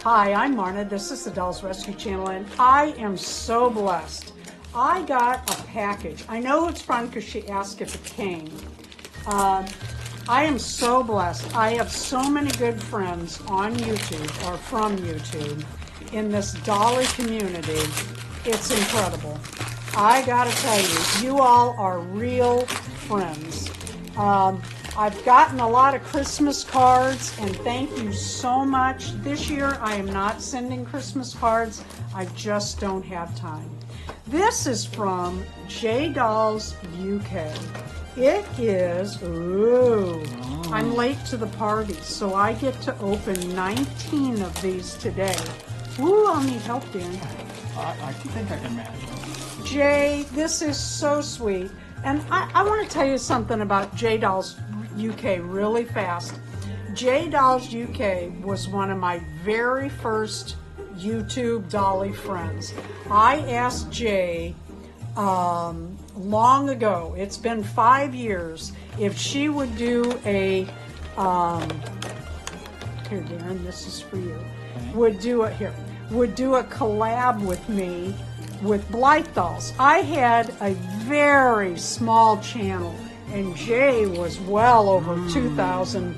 Hi, I'm Marna. This is the Dolls Rescue Channel, and I am so blessed. I got a package. I know it's from because she asked if it came. I am so blessed. I have so many good friends on YouTube or from YouTube in this dolly community. It's incredible. I gotta tell you, you all are real friends. I've gotten a lot of Christmas cards, and thank you so much. This year I am not sending Christmas cards. I just don't have time. This is from J Dolls UK. It is, I'm late to the party, so I get to open 19 of these today. Ooh, I'll need help, Dan. I think I can manage it. Jay, this is so sweet. And I want to tell you something about J Dolls UK really fast. J Dolls UK was one of my very first YouTube dolly friends. I asked Jay long ago, it's been 5 years, if she would do a, here Darren, this is for you, would do a collab with me with Blythe Dolls. I had a very small channel, and Jay was well over 2,000.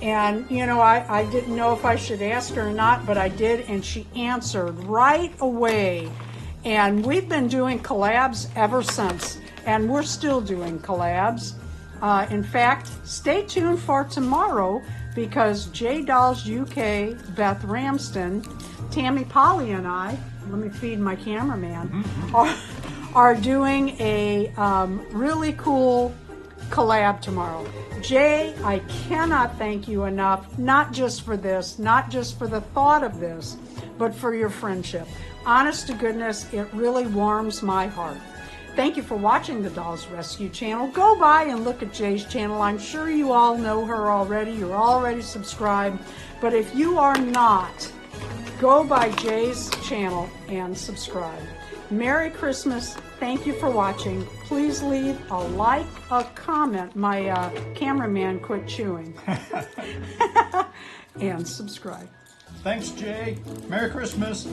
And, you know, I didn't know if I should ask her or not, but I did, and she answered right away. And we've been doing collabs ever since, and we're still doing collabs. In fact, stay tuned for tomorrow, because J Dolls UK, Beth Ramsden, Tammy Polly, and I, let me feed my cameraman, are doing a really cool collab tomorrow. Jay, I cannot thank you enough, not just for this, not just for the thought of this, but for your friendship. Honest to goodness, it really warms my heart. Thank you for watching the Dolls Rescue Channel. Go by and look at Jay's channel. I'm sure you all know her already. You're already subscribed. But if you are not, go by Jay's channel and subscribe. Merry Christmas. Thank you for watching. Please leave a like, a comment. My cameraman quit chewing. And subscribe. Thanks, Jay. Merry Christmas.